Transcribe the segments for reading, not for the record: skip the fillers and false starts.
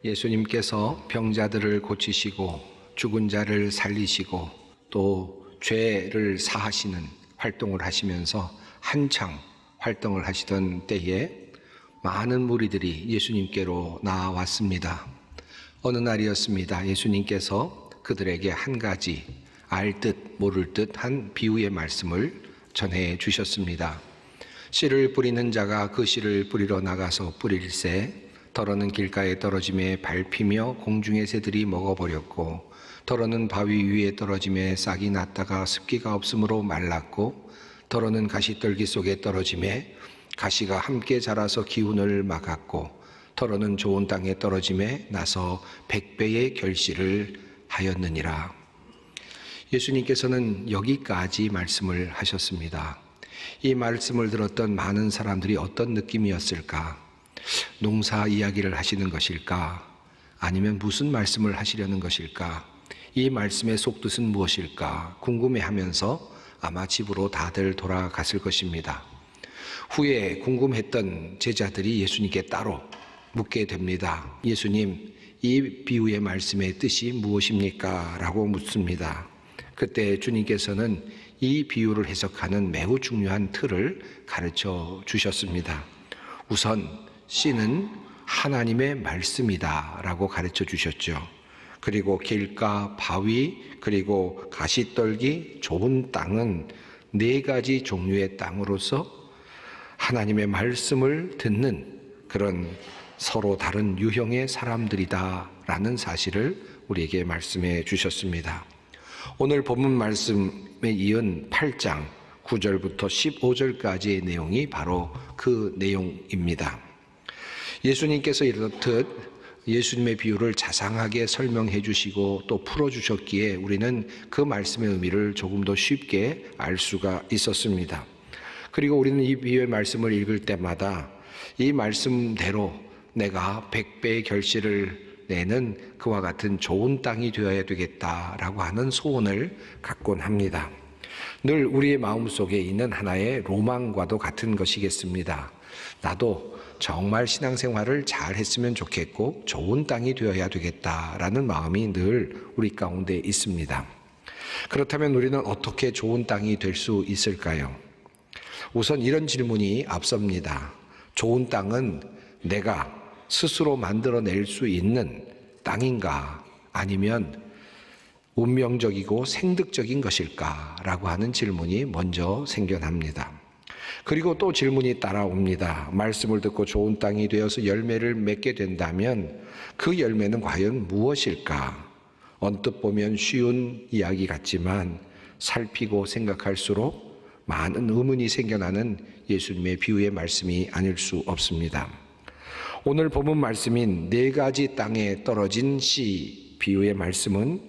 예수님께서 병자들을 고치시고 죽은 자를 살리시고 또 죄를 사하시는 활동을 하시면서 한창 활동을 하시던 때에 많은 무리들이 예수님께로 나왔습니다. 어느 날이었습니다. 예수님께서 그들에게 한 가지 알 듯 모를 듯한 비유의 말씀을 전해 주셨습니다. 씨를 뿌리는 자가 그 씨를 뿌리러 나가서 뿌릴새 더러는 길가에 떨어짐에 밟히며 공중의 새들이 먹어버렸고 더러는 바위 위에 떨어짐에 싹이 났다가 습기가 없으므로 말랐고 더러는 가시떨기 속에 떨어짐에 가시가 함께 자라서 기운을 막았고 더러는 좋은 땅에 떨어짐에 나서 100배의 결실을 하였느니라. 예수님께서는 여기까지 말씀을 하셨습니다. 이 말씀을 들었던 많은 사람들이 어떤 느낌이었을까? 농사 이야기를 하시는 것일까? 아니면 무슨 말씀을 하시려는 것일까? 이 말씀의 속뜻은 무엇일까? 궁금해하면서 아마 집으로 다들 돌아갔을 것입니다. 후에 궁금했던 제자들이 예수님께 따로 묻게 됩니다. 예수님, 이 비유의 말씀의 뜻이 무엇입니까? 라고 묻습니다. 그때 주님께서는 이 비유를 해석하는 매우 중요한 틀을 가르쳐 주셨습니다. 우선 씨는 하나님의 말씀이다 라고 가르쳐 주셨죠. 그리고 길가, 바위, 그리고 가시떨기, 좋은 땅은 4가지 종류의 땅으로서 하나님의 말씀을 듣는 그런 서로 다른 유형의 사람들이다 라는 사실을 우리에게 말씀해 주셨습니다. 오늘 본문 말씀에 이은 8장 9절부터 15절까지의 내용이 바로 그 내용입니다. 예수님께서 이렇듯 예수님의 비유를 자상하게 설명해 주시고 또 풀어 주셨기에 우리는 그 말씀의 의미를 조금 더 쉽게 알 수가 있었습니다. 그리고 우리는 이 비유의 말씀을 읽을 때마다 이 말씀대로 내가 100배의 결실을 내는 그와 같은 좋은 땅이 되어야 되겠다라고 하는 소원을 갖곤 합니다. 늘 우리의 마음속에 있는 하나의 로망과도 같은 것이겠습니다. 나도 정말 신앙생활을 잘 했으면 좋겠고 좋은 땅이 되어야 되겠다라는 마음이 늘 우리 가운데 있습니다. 그렇다면 우리는 어떻게 좋은 땅이 될 수 있을까요? 우선 이런 질문이 앞섭니다. 좋은 땅은 내가 스스로 만들어낼 수 있는 땅인가? 아니면 운명적이고 생득적인 것일까? 라고 하는 질문이 먼저 생겨납니다. 그리고 또 질문이 따라옵니다. 말씀을 듣고 좋은 땅이 되어서 열매를 맺게 된다면 그 열매는 과연 무엇일까? 언뜻 보면 쉬운 이야기 같지만 살피고 생각할수록 많은 의문이 생겨나는 예수님의 비유의 말씀이 아닐 수 없습니다. 오늘 본문 말씀인 4가지 땅에 떨어진 씨 비유의 말씀은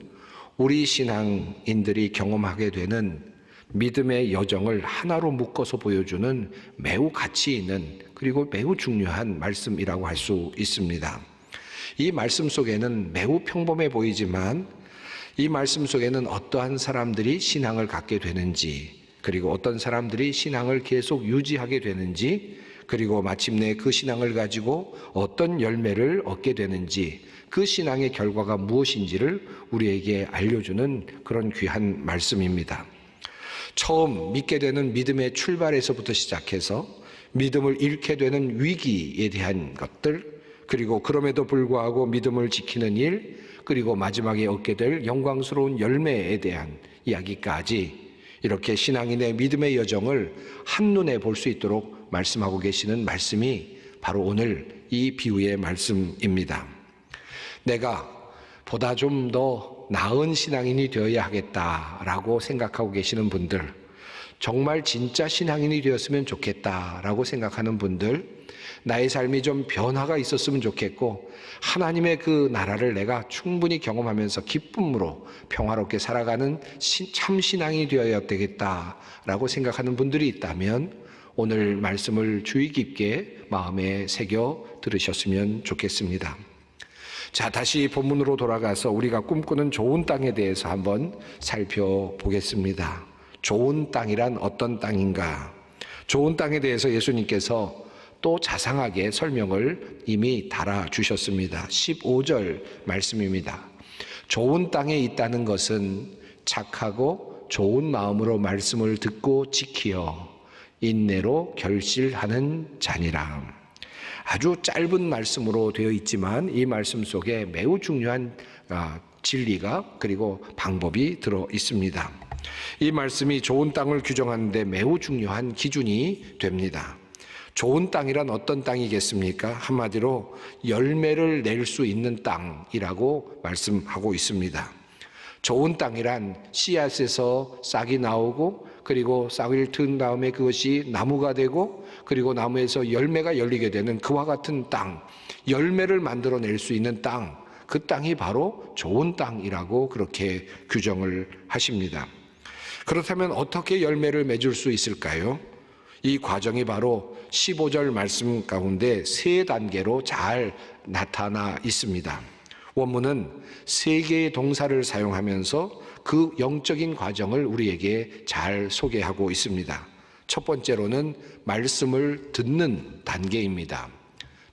우리 신앙인들이 경험하게 되는 믿음의 여정을 하나로 묶어서 보여주는 매우 가치 있는 그리고 매우 중요한 말씀이라고 할 수 있습니다. 이 말씀 속에는 매우 평범해 보이지만 이 말씀 속에는 어떠한 사람들이 신앙을 갖게 되는지 그리고 어떤 사람들이 신앙을 계속 유지하게 되는지 그리고 마침내 그 신앙을 가지고 어떤 열매를 얻게 되는지 그 신앙의 결과가 무엇인지를 우리에게 알려주는 그런 귀한 말씀입니다. 처음 믿게 되는 믿음의 출발에서부터 시작해서 믿음을 잃게 되는 위기에 대한 것들 그리고 그럼에도 불구하고 믿음을 지키는 일 그리고 마지막에 얻게 될 영광스러운 열매에 대한 이야기까지 이렇게 신앙인의 믿음의 여정을 한눈에 볼 수 있도록 말씀하고 계시는 말씀이 바로 오늘 이 비유의 말씀입니다. 내가 보다 좀 더 나은 신앙인이 되어야 하겠다라고 생각하고 계시는 분들, 정말 진짜 신앙인이 되었으면 좋겠다라고 생각하는 분들, 나의 삶이 좀 변화가 있었으면 좋겠고 하나님의 그 나라를 내가 충분히 경험하면서 기쁨으로 평화롭게 살아가는 참 신앙이 되어야 되겠다라고 생각하는 분들이 있다면 오늘 말씀을 주의 깊게 마음에 새겨 들으셨으면 좋겠습니다. 자, 다시 본문으로 돌아가서 우리가 꿈꾸는 좋은 땅에 대해서 한번 살펴보겠습니다. 좋은 땅이란 어떤 땅인가? 좋은 땅에 대해서 예수님께서 또 자상하게 설명을 이미 달아주셨습니다. 15절 말씀입니다. 좋은 땅에 있다는 것은 착하고 좋은 마음으로 말씀을 듣고 지키어 인내로 결실하는 자니라. 아주 짧은 말씀으로 되어 있지만 이 말씀 속에 매우 중요한 진리가 그리고 방법이 들어 있습니다. 이 말씀이 좋은 땅을 규정하는 데 매우 중요한 기준이 됩니다. 좋은 땅이란 어떤 땅이겠습니까? 한마디로 열매를 낼 수 있는 땅이라고 말씀하고 있습니다. 좋은 땅이란 씨앗에서 싹이 나오고 그리고 싹을 튼 다음에 그것이 나무가 되고 그리고 나무에서 열매가 열리게 되는 그와 같은 땅, 열매를 만들어낼 수 있는 땅, 그 땅이 바로 좋은 땅이라고 그렇게 규정을 하십니다. 그렇다면 어떻게 열매를 맺을 수 있을까요? 이 과정이 바로 15절 말씀 가운데 세 단계로 잘 나타나 있습니다. 원문은 세 개의 동사를 사용하면서 그 영적인 과정을 우리에게 잘 소개하고 있습니다. 첫 번째로는 말씀을 듣는 단계입니다.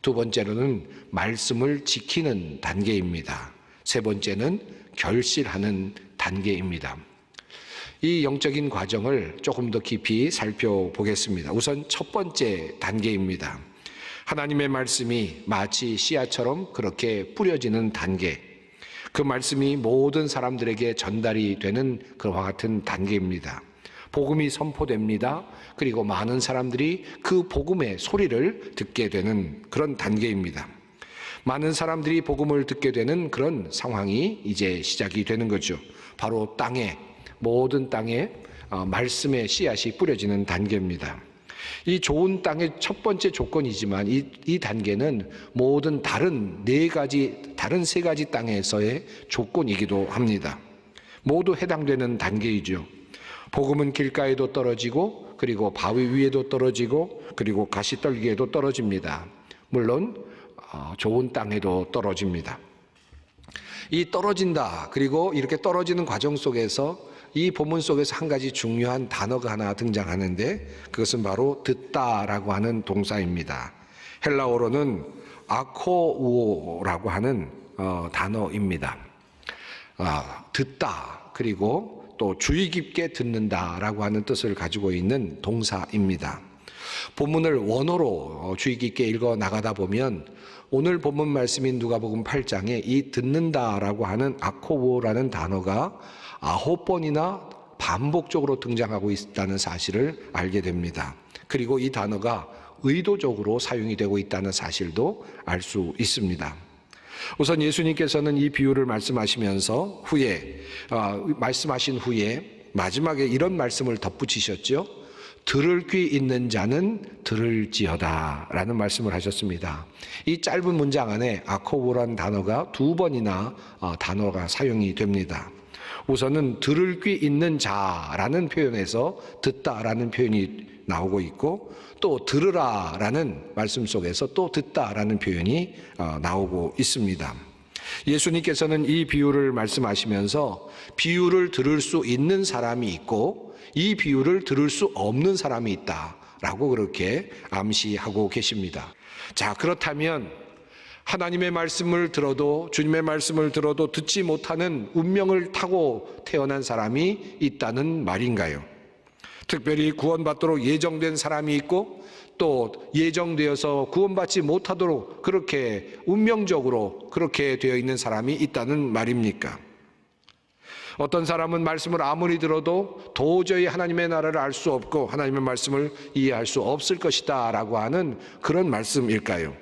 두 번째로는 말씀을 지키는 단계입니다. 세 번째는 결실하는 단계입니다. 이 영적인 과정을 조금 더 깊이 살펴보겠습니다. 우선 첫 번째 단계입니다. 하나님의 말씀이 마치 씨앗처럼 그렇게 뿌려지는 단계, 그 말씀이 모든 사람들에게 전달이 되는 그와 같은 단계입니다. 복음이 선포됩니다. 그리고 많은 사람들이 그 복음의 소리를 듣게 되는 그런 단계입니다. 많은 사람들이 복음을 듣게 되는 그런 상황이 이제 시작이 되는 거죠. 바로 땅에, 모든 땅에 말씀의 씨앗이 뿌려지는 단계입니다. 이 좋은 땅의 첫 번째 조건이지만 이 단계는 모든 다른 세 가지 땅에서의 조건이기도 합니다. 모두 해당되는 단계이죠. 복음은 길가에도 떨어지고 그리고 바위 위에도 떨어지고 그리고 가시떨기에도 떨어집니다. 물론 좋은 땅에도 떨어집니다. 이 떨어진다, 그리고 이렇게 떨어지는 과정 속에서 이 본문 속에서 한 가지 중요한 단어가 하나 등장하는데 그것은 바로 듣다라고 하는 동사입니다. 헬라어로는 아코우오라고 하는 단어입니다. 듣다, 그리고 또 주의 깊게 듣는다라고 하는 뜻을 가지고 있는 동사입니다. 본문을 원어로 주의 깊게 읽어 나가다 보면 오늘 본문 말씀인 누가복음 8장에 이 듣는다라고 하는 아코우오라는 단어가 9번이나 반복적으로 등장하고 있다는 사실을 알게 됩니다. 그리고 이 단어가 의도적으로 사용이 되고 있다는 사실도 알 수 있습니다. 우선 예수님께서는 이 비유를 말씀하시면서 말씀하신 후에 마지막에 이런 말씀을 덧붙이셨죠. 들을 귀 있는 자는 들을지어다 라는 말씀을 하셨습니다. 이 짧은 문장 안에 아코우라는 단어가 2번이나 단어가 사용이 됩니다. 우선은 들을 귀 있는 자라는 표현에서 듣다라는 표현이 나오고 있고 또 들으라라는 말씀 속에서 또 듣다라는 표현이 나오고 있습니다. 예수님께서는 이 비유를 말씀하시면서 비유를 들을 수 있는 사람이 있고 이 비유를 들을 수 없는 사람이 있다라고 그렇게 암시하고 계십니다. 자, 그렇다면 하나님의 말씀을 들어도 주님의 말씀을 들어도 듣지 못하는 운명을 타고 태어난 사람이 있다는 말인가요? 특별히 구원받도록 예정된 사람이 있고 또 예정되어서 구원받지 못하도록 그렇게 운명적으로 그렇게 되어 있는 사람이 있다는 말입니까? 어떤 사람은 말씀을 아무리 들어도 도저히 하나님의 나라를 알 수 없고 하나님의 말씀을 이해할 수 없을 것이다 라고 하는 그런 말씀일까요?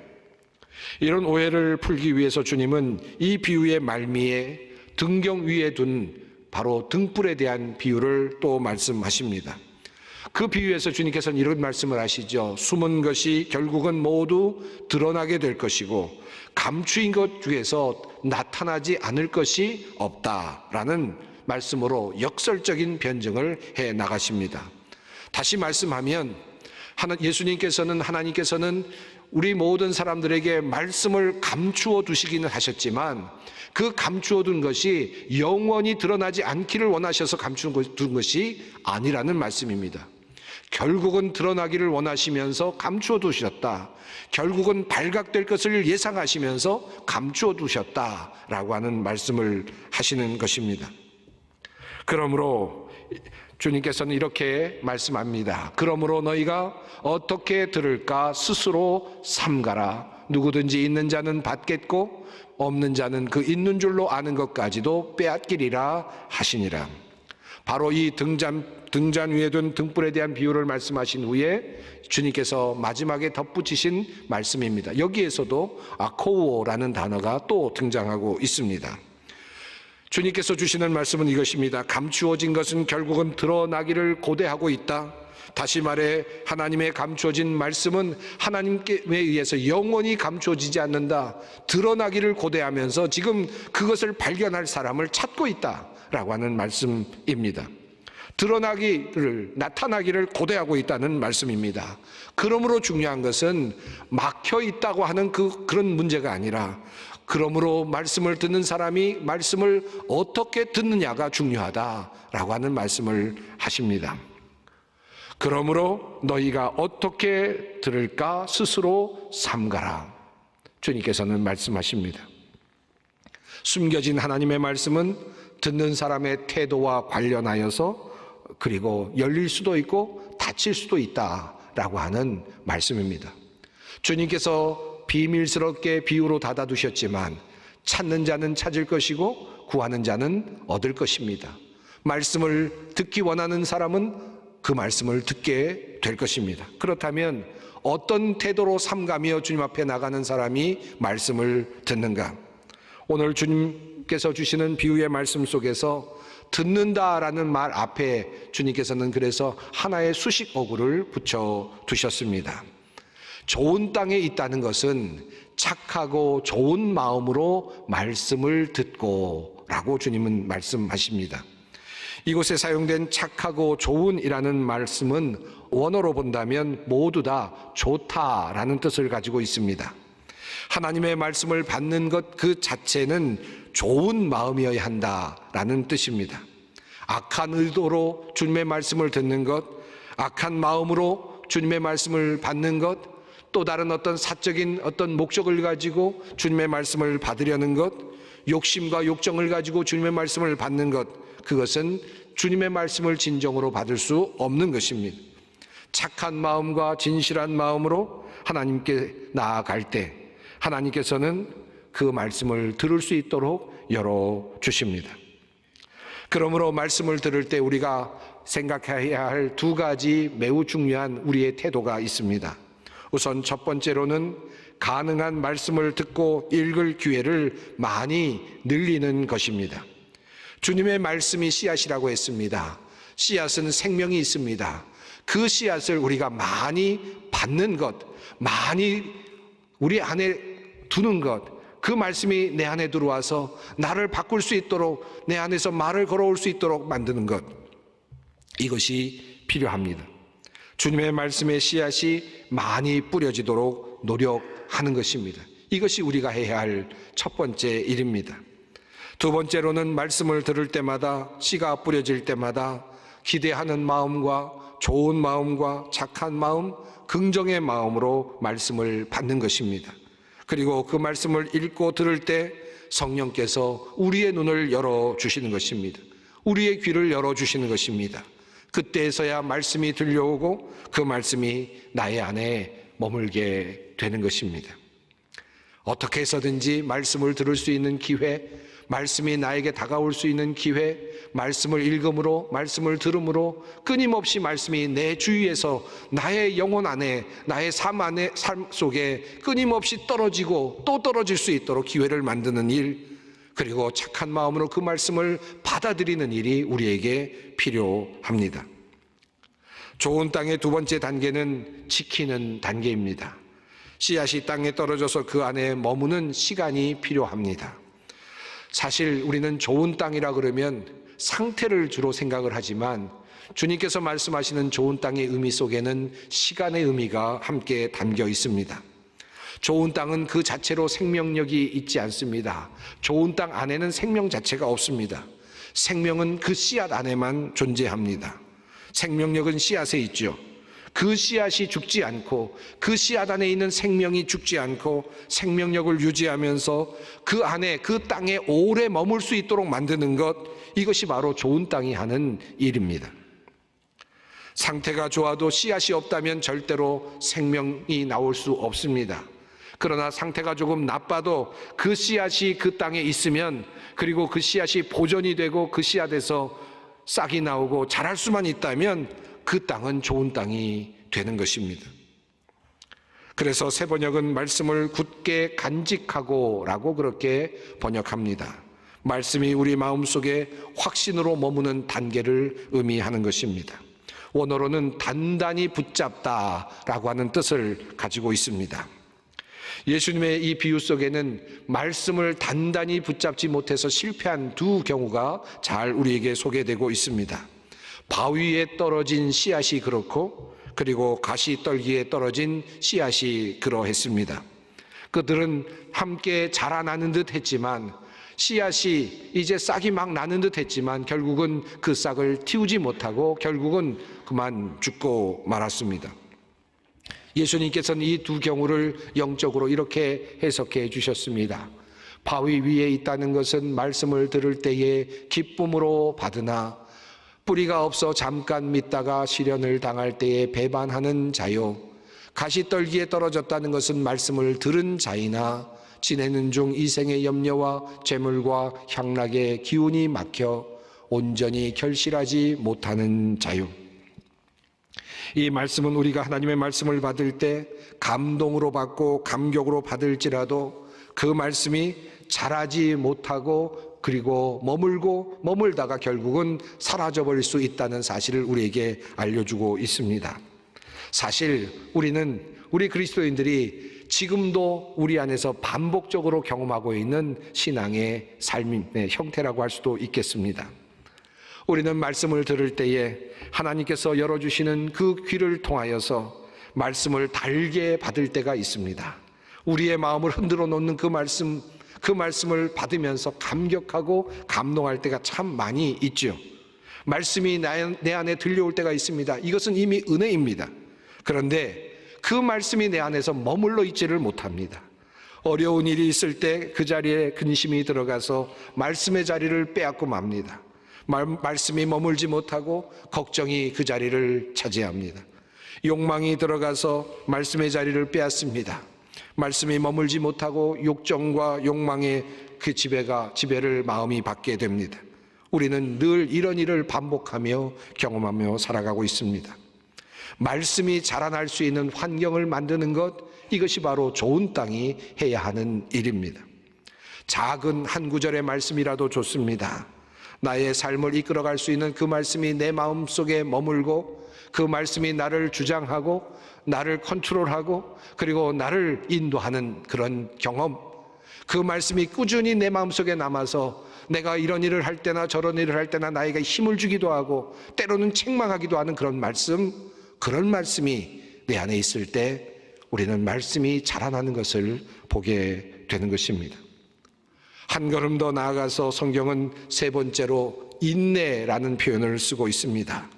이런 오해를 풀기 위해서 주님은 이 비유의 말미에 등경 위에 둔 바로 등불에 대한 비유를 또 말씀하십니다. 그 비유에서 주님께서는 이런 말씀을 하시죠. 숨은 것이 결국은 모두 드러나게 될 것이고 감추인 것 중에서 나타나지 않을 것이 없다라는 말씀으로 역설적인 변증을 해 나가십니다. 다시 말씀하면 하나님께서는 우리 모든 사람들에게 말씀을 감추어 두시기는 하셨지만 그 감추어 둔 것이 영원히 드러나지 않기를 원하셔서 감추어 둔 것이 아니라는 말씀입니다. 결국은 드러나기를 원하시면서 감추어 두셨다. 결국은 발각될 것을 예상하시면서 감추어 두셨다라고 하는 말씀을 하시는 것입니다. 그러므로 주님께서는 이렇게 말씀합니다. 그러므로 너희가 어떻게 들을까 스스로 삼가라. 누구든지 있는 자는 받겠고 없는 자는 그 있는 줄로 아는 것까지도 빼앗기리라 하시니라. 바로 이 등잔 위에 둔 등불에 대한 비유를 말씀하신 후에 주님께서 마지막에 덧붙이신 말씀입니다. 여기에서도 아코우오라는 단어가 또 등장하고 있습니다. 주님께서 주시는 말씀은 이것입니다. 감추어진 것은 결국은 드러나기를 고대하고 있다. 다시 말해 하나님의 감추어진 말씀은 하나님께 의해서 영원히 감추어지지 않는다. 드러나기를 고대하면서 지금 그것을 발견할 사람을 찾고 있다라고 하는 말씀입니다. 나타나기를 고대하고 있다는 말씀입니다. 그러므로 중요한 것은 막혀 있다고 하는 그런 문제가 아니라, 그러므로 말씀을 듣는 사람이 말씀을 어떻게 듣느냐가 중요하다라고 하는 말씀을 하십니다. 그러므로 너희가 어떻게 들을까 스스로 삼가라. 주님께서는 말씀하십니다. 숨겨진 하나님의 말씀은 듣는 사람의 태도와 관련하여서 그리고 열릴 수도 있고 닫힐 수도 있다라고 하는 말씀입니다. 주님께서 비밀스럽게 비유로 닫아두셨지만 찾는 자는 찾을 것이고 구하는 자는 얻을 것입니다. 말씀을 듣기 원하는 사람은 그 말씀을 듣게 될 것입니다. 그렇다면 어떤 태도로 삼가며 주님 앞에 나가는 사람이 말씀을 듣는가? 오늘 주님께서 주시는 비유의 말씀 속에서 듣는다라는 말 앞에 주님께서는 그래서 하나의 수식 어구를 붙여 두셨습니다. 좋은 땅에 있다는 것은 착하고 좋은 마음으로 말씀을 듣고 라고 주님은 말씀하십니다. 이곳에 사용된 착하고 좋은이라는 말씀은 원어로 본다면 모두 다 좋다라는 뜻을 가지고 있습니다. 하나님의 말씀을 받는 것 그 자체는 좋은 마음이어야 한다라는 뜻입니다. 악한 의도로 주님의 말씀을 듣는 것, 악한 마음으로 주님의 말씀을 받는 것, 또 다른 어떤 사적인 어떤 목적을 가지고 주님의 말씀을 받으려는 것, 욕심과 욕정을 가지고 주님의 말씀을 받는 것, 그것은 주님의 말씀을 진정으로 받을 수 없는 것입니다. 착한 마음과 진실한 마음으로 하나님께 나아갈 때 하나님께서는 그 말씀을 들을 수 있도록 열어주십니다. 그러므로 말씀을 들을 때 우리가 생각해야 할 두 가지 매우 중요한 우리의 태도가 있습니다. 우선 첫 번째로는 가능한 말씀을 듣고 읽을 기회를 많이 늘리는 것입니다. 주님의 말씀이 씨앗이라고 했습니다. 씨앗은 생명이 있습니다. 그 씨앗을 우리가 많이 받는 것, 많이 우리 안에 두는 것, 그 말씀이 내 안에 들어와서 나를 바꿀 수 있도록, 내 안에서 말을 걸어올 수 있도록 만드는 것, 이것이 필요합니다. 주님의 말씀의 씨앗이 많이 뿌려지도록 노력하는 것입니다. 이것이 우리가 해야 할 첫 번째 일입니다. 두 번째로는 말씀을 들을 때마다, 씨가 뿌려질 때마다 기대하는 마음과 좋은 마음과 착한 마음, 긍정의 마음으로 말씀을 받는 것입니다. 그리고 그 말씀을 읽고 들을 때 성령께서 우리의 눈을 열어주시는 것입니다. 우리의 귀를 열어주시는 것입니다. 그때에서야 말씀이 들려오고 그 말씀이 나의 안에 머물게 되는 것입니다. 어떻게 해서든지 말씀을 들을 수 있는 기회, 말씀이 나에게 다가올 수 있는 기회, 말씀을 읽음으로, 말씀을 들음으로 끊임없이 말씀이 내 주위에서 나의 영혼 안에, 나의 삶 속에 끊임없이 떨어지고 또 떨어질 수 있도록 기회를 만드는 일, 그리고 착한 마음으로 그 말씀을 받아들이는 일이 우리에게 필요합니다. 좋은 땅의 두 번째 단계는 지키는 단계입니다. 씨앗이 땅에 떨어져서 그 안에 머무는 시간이 필요합니다. 사실 우리는 좋은 땅이라 그러면 상태를 주로 생각을 하지만 주님께서 말씀하시는 좋은 땅의 의미 속에는 시간의 의미가 함께 담겨 있습니다. 좋은 땅은 그 자체로 생명력이 있지 않습니다. 좋은 땅 안에는 생명 자체가 없습니다. 생명은 그 씨앗 안에만 존재합니다. 생명력은 씨앗에 있죠. 그 씨앗이 죽지 않고 그 씨앗 안에 있는 생명이 죽지 않고 생명력을 유지하면서 그 안에 그 땅에 오래 머물 수 있도록 만드는 것, 이것이 바로 좋은 땅이 하는 일입니다. 상태가 좋아도 씨앗이 없다면 절대로 생명이 나올 수 없습니다. 그러나 상태가 조금 나빠도 그 씨앗이 그 땅에 있으면, 그리고 그 씨앗이 보존이 되고 그 씨앗에서 싹이 나오고 자랄 수만 있다면 그 땅은 좋은 땅이 되는 것입니다. 그래서 새 번역은 말씀을 굳게 간직하고 라고 그렇게 번역합니다. 말씀이 우리 마음속에 확신으로 머무는 단계를 의미하는 것입니다. 원어로는 단단히 붙잡다라고 하는 뜻을 가지고 있습니다. 예수님의 이 비유 속에는 말씀을 단단히 붙잡지 못해서 실패한 두 경우가 잘 우리에게 소개되고 있습니다. 바위에 떨어진 씨앗이 그렇고, 그리고 가시떨기에 떨어진 씨앗이 그러했습니다. 그들은 함께 자라나는 듯 했지만, 씨앗이 이제 싹이 막 나는 듯 했지만 결국은 그 싹을 틔우지 못하고 결국은 그만 죽고 말았습니다. 예수님께서는 이 두 경우를 영적으로 이렇게 해석해 주셨습니다. 바위 위에 있다는 것은 말씀을 들을 때에 기쁨으로 받으나 뿌리가 없어 잠깐 믿다가 시련을 당할 때에 배반하는 자요, 가시떨기에 떨어졌다는 것은 말씀을 들은 자이나 지내는 중 이생의 염려와 재물과 향락의 기운이 막혀 온전히 결실하지 못하는 자요. 이 말씀은 우리가 하나님의 말씀을 받을 때 감동으로 받고 감격으로 받을지라도 그 말씀이 자라지 못하고 그리고 머물다가 결국은 사라져버릴 수 있다는 사실을 우리에게 알려주고 있습니다. 사실 우리 그리스도인들이 지금도 우리 안에서 반복적으로 경험하고 있는 신앙의 삶의 형태라고 할 수도 있겠습니다. 우리는 말씀을 들을 때에 하나님께서 열어주시는 그 귀를 통하여서 말씀을 달게 받을 때가 있습니다. 우리의 마음을 흔들어 놓는 그 말씀을 받으면서 감격하고 감동할 때가 참 많이 있죠. 말씀이 내 안에 들려올 때가 있습니다. 이것은 이미 은혜입니다. 그런데 그 말씀이 내 안에서 머물러 있지를 못합니다. 어려운 일이 있을 때 그 자리에 근심이 들어가서 말씀의 자리를 빼앗고 맙니다. 말씀이 머물지 못하고 걱정이 그 자리를 차지합니다. 욕망이 들어가서 말씀의 자리를 빼앗습니다. 말씀이 머물지 못하고 욕정과 욕망의 그 지배를 마음이 받게 됩니다. 우리는 늘 이런 일을 반복하며 경험하며 살아가고 있습니다. 말씀이 자라날 수 있는 환경을 만드는 것, 이것이 바로 좋은 땅이 해야 하는 일입니다. 작은 한 구절의 말씀이라도 좋습니다. 나의 삶을 이끌어갈 수 있는 그 말씀이 내 마음속에 머물고 그 말씀이 나를 주장하고 나를 컨트롤하고 그리고 나를 인도하는 그런 경험, 그 말씀이 꾸준히 내 마음속에 남아서 내가 이런 일을 할 때나 저런 일을 할 때나 나에게 힘을 주기도 하고 때로는 책망하기도 하는 그런 말씀이 내 안에 있을 때 우리는 말씀이 자라나는 것을 보게 되는 것입니다. 한 걸음 더 나아가서 성경은 세 번째로 인내라는 표현을 쓰고 있습니다.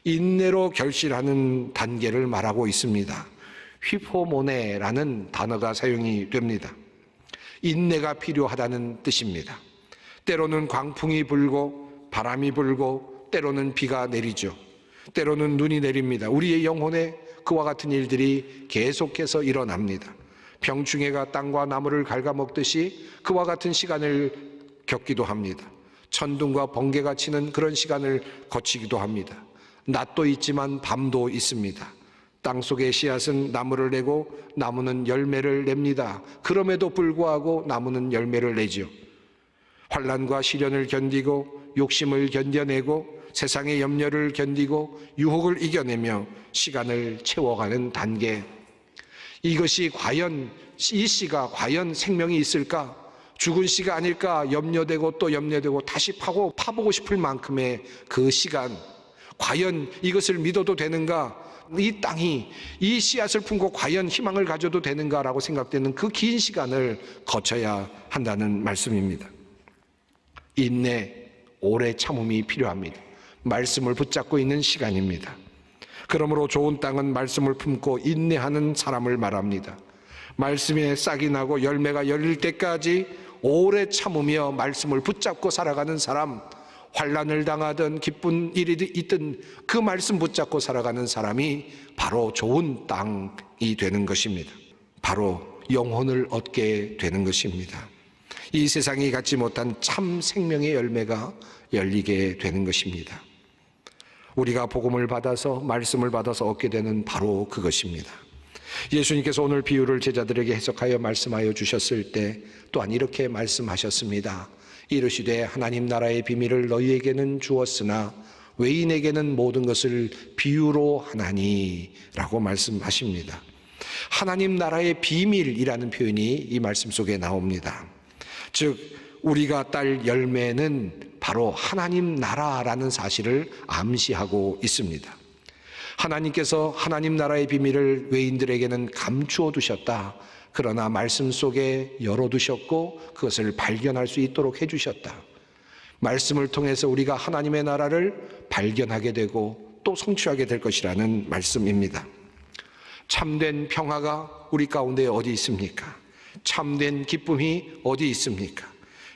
인내로 결실하는 단계를 말하고 있습니다. 휘포모네라는 단어가 사용이 됩니다. 인내가 필요하다는 뜻입니다. 때로는 광풍이 불고 바람이 불고 때로는 비가 내리죠. 때로는 눈이 내립니다. 우리의 영혼에 그와 같은 일들이 계속해서 일어납니다. 병충해가 땅과 나무를 갉아먹듯이 그와 같은 시간을 겪기도 합니다. 천둥과 번개가 치는 그런 시간을 거치기도 합니다. 낮도 있지만 밤도 있습니다. 땅속의 씨앗은 나무를 내고 나무는 열매를 냅니다. 그럼에도 불구하고 나무는 열매를 내지요. 환난과 시련을 견디고 욕심을 견뎌내고 세상의 염려를 견디고 유혹을 이겨내며 시간을 채워가는 단계, 이것이 과연 이 씨가 과연 생명이 있을까? 죽은 씨가 아닐까? 염려되고 또 염려되고 다시 파보고 싶을 만큼의 그 시간, 과연 이것을 믿어도 되는가? 이 땅이 이 씨앗을 품고 과연 희망을 가져도 되는가라고 생각되는 그 긴 시간을 거쳐야 한다는 말씀입니다. 인내, 오래 참음이 필요합니다. 말씀을 붙잡고 있는 시간입니다. 그러므로 좋은 땅은 말씀을 품고 인내하는 사람을 말합니다. 말씀에 싹이 나고 열매가 열릴 때까지 오래 참으며 말씀을 붙잡고 살아가는 사람, 환난을 당하든 기쁜 일이 있든 그 말씀 붙잡고 살아가는 사람이 바로 좋은 땅이 되는 것입니다. 바로 영혼을 얻게 되는 것입니다. 이 세상이 갖지 못한 참 생명의 열매가 열리게 되는 것입니다. 우리가 복음을 받아서 말씀을 받아서 얻게 되는 바로 그것입니다. 예수님께서 오늘 비유를 제자들에게 해석하여 말씀하여 주셨을 때 또한 이렇게 말씀하셨습니다. 이르시되 하나님 나라의 비밀을 너희에게는 주었으나 외인에게는 모든 것을 비유로 하나니 라고 말씀하십니다. 하나님 나라의 비밀이라는 표현이 이 말씀 속에 나옵니다. 즉 우리가 딸 열매는 바로 하나님 나라라는 사실을 암시하고 있습니다. 하나님께서 하나님 나라의 비밀을 외인들에게는 감추어 두셨다. 그러나 말씀 속에 열어두셨고 그것을 발견할 수 있도록 해주셨다. 말씀을 통해서 우리가 하나님의 나라를 발견하게 되고 또 성취하게 될 것이라는 말씀입니다. 참된 평화가 우리 가운데 어디 있습니까? 참된 기쁨이 어디 있습니까?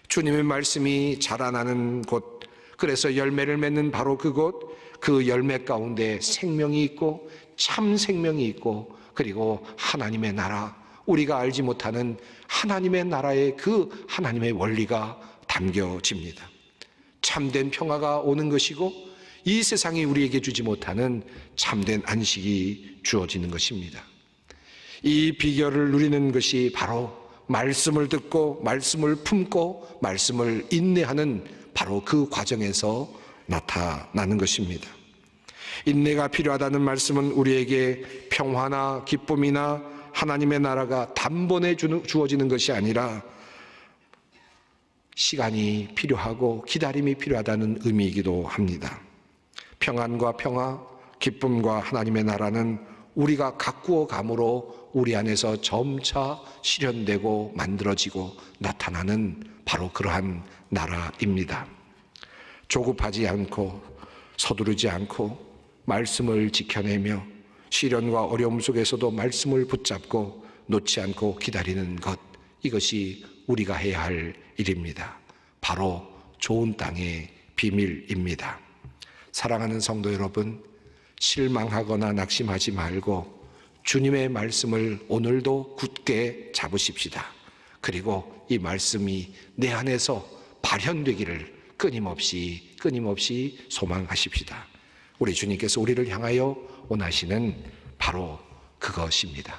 주님의 말씀이 자라나는 곳, 그래서 열매를 맺는 바로 그곳, 그 열매 가운데 생명이 있고 참 생명이 있고 그리고 하나님의 나라, 우리가 알지 못하는 하나님의 나라의 그 하나님의 원리가 담겨집니다. 참된 평화가 오는 것이고 이 세상이 우리에게 주지 못하는 참된 안식이 주어지는 것입니다. 이 비결을 누리는 것이 바로 말씀을 듣고 말씀을 품고 말씀을 인내하는 바로 그 과정에서 나타나는 것입니다. 인내가 필요하다는 말씀은 우리에게 평화나 기쁨이나 하나님의 나라가 단번에 주어지는 것이 아니라 시간이 필요하고 기다림이 필요하다는 의미이기도 합니다. 평안과 평화, 기쁨과 하나님의 나라는 우리가 가꾸어 감으로 우리 안에서 점차 실현되고 만들어지고 나타나는 바로 그러한 나라입니다. 조급하지 않고 서두르지 않고 말씀을 지켜내며 시련과 어려움 속에서도 말씀을 붙잡고 놓지 않고 기다리는 것, 이것이 우리가 해야 할 일입니다. 바로 좋은 땅의 비밀입니다. 사랑하는 성도 여러분, 실망하거나 낙심하지 말고 주님의 말씀을 오늘도 굳게 잡으십시다. 그리고 이 말씀이 내 안에서 발현되기를 끊임없이 소망하십시다. 우리 주님께서 우리를 향하여 원하시는 바로 그것입니다.